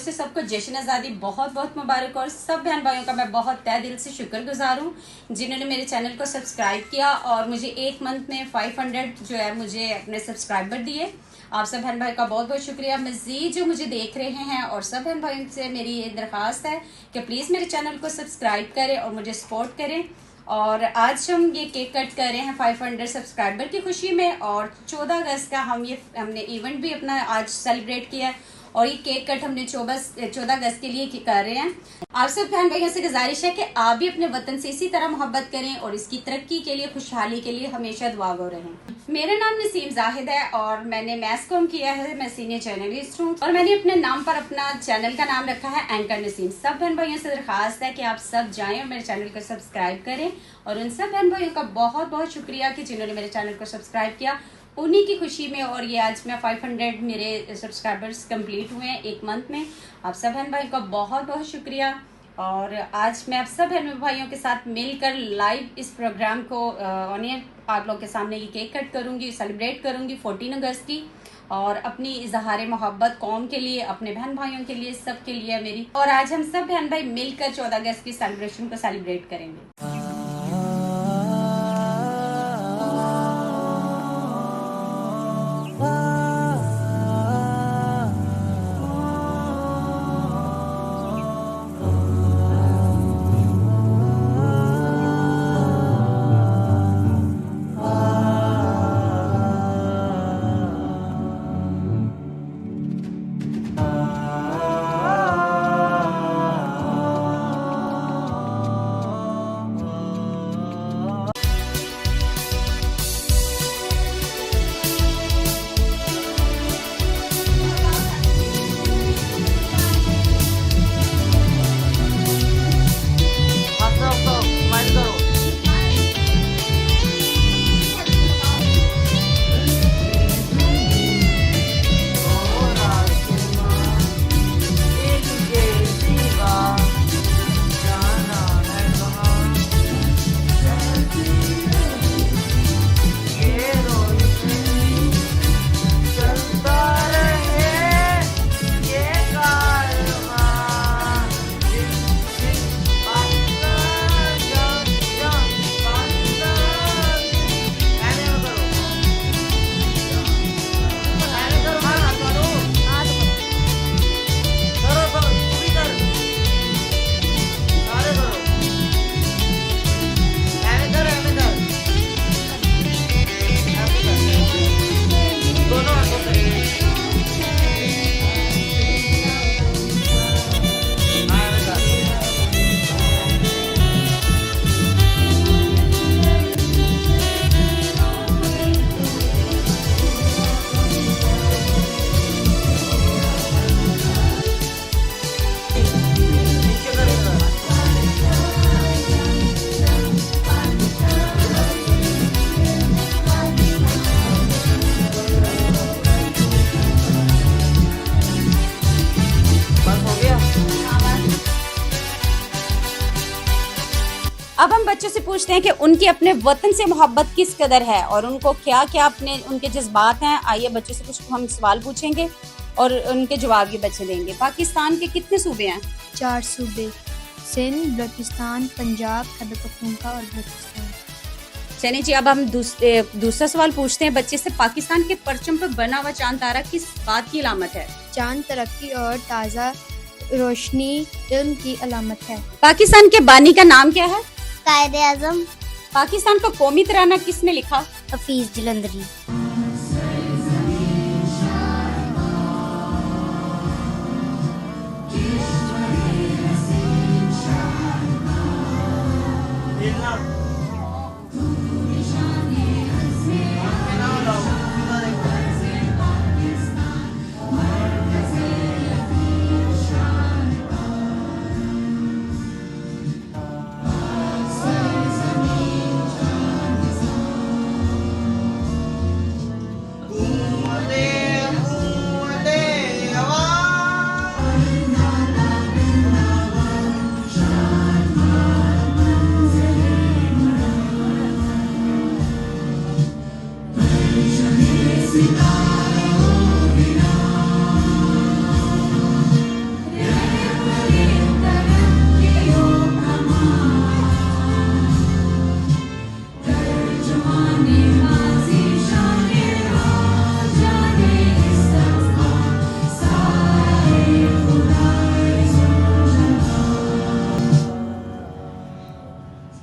से सबको जश्न आज़ादी बहुत बहुत मुबारक। और सब बहन भाइयों का मैं बहुत तहे दिल से शुक्रगुजार हूँ जिन्होंने मेरे चैनल को सब्सक्राइब किया और मुझे एक मंथ में 500 जो है मुझे अपने सब्सक्राइबर दिए। आप सब बहन भाई का बहुत बहुत शुक्रिया। मज़ीद जो मुझे देख रहे हैं और सब बहन भाइयों से मेरी ये दरख्वास्त है कि प्लीज़ मेरे चैनल को सब्सक्राइब करें और मुझे सपोर्ट करें। और आज हम ये केक कट कर रहे हैं 500 सब्सक्राइबर की खुशी में। और 14 अगस्त का हमने इवेंट भी अपना आज सेलिब्रेट किया है और ये केक कट हमने 14 अगस्त के लिए कर रहे हैं। आप सब बहन भाइयों से गुजारिश है कि आप भी अपने वतन से इसी तरह मोहब्बत करें और इसकी तरक्की के लिए, खुशहाली के लिए हमेशा दुआगो रहें। मेरा नाम नसीम जाहिद है और मैंने मैथ्स कॉम किया है। मैं सीनियर जर्नलिस्ट हूँ और मैंने अपने नाम पर अपना चैनल का नाम रखा है एंकर नसीम। सब बहन भाइयों से दरखास्त है कि आप सब जाएं और मेरे चैनल को सब्सक्राइब करें। और उन सब बहन भाइयों का बहुत बहुत शुक्रिया कि जिन्होंने मेरे चैनल को सब्सक्राइब किया, उन्हीं की खुशी में। और ये आज मैं 500 मेरे सब्सक्राइबर्स कंप्लीट हुए हैं एक मंथ में। आप सब बहन भाइयों का बहुत बहुत शुक्रिया। और आज मैं आप सब बहन भाइयों के साथ मिलकर लाइव इस प्रोग्राम को ऑन एयर आप लोग के सामने ये केक कट करूंगी, सेलिब्रेट करूंगी 14 अगस्त की। और अपनी इजहार मोहब्बत कौम के लिए, अपने बहन भाइयों के लिए, सब के लिए मेरी। और आज हम सब बहन भाई मिलकर 14 अगस्त की सेलिब्रेशन को सेलिब्रेट करेंगे। अब हम बच्चों से पूछते हैं कि उनकी अपने वतन से मोहब्बत किस कदर है और उनको क्या क्या अपने उनके जज्बात हैं। आइए बच्चों से कुछ हम सवाल पूछेंगे और उनके जवाब ये बच्चे देंगे। पाकिस्तान के कितने सूबे हैं? 4 सूबे, सिंध, बलूचिस्तान, पंजाब, खैबर पख्तूनख्वा और बलूचिस्तान। चलिए जी, अब हम दूसरा सवाल पूछते हैं बच्चे से। पाकिस्तान के परचम पर बना हुआ चांद तारा किस बात की अलामत है? चांद तरक्की और ताज़ा रोशनी इल्म की अलामत है। पाकिस्तान के बानी का नाम क्या है? कायदे आजम। पाकिस्तान का कौमी तराना किसने लिखा? हफीज जलंधरी।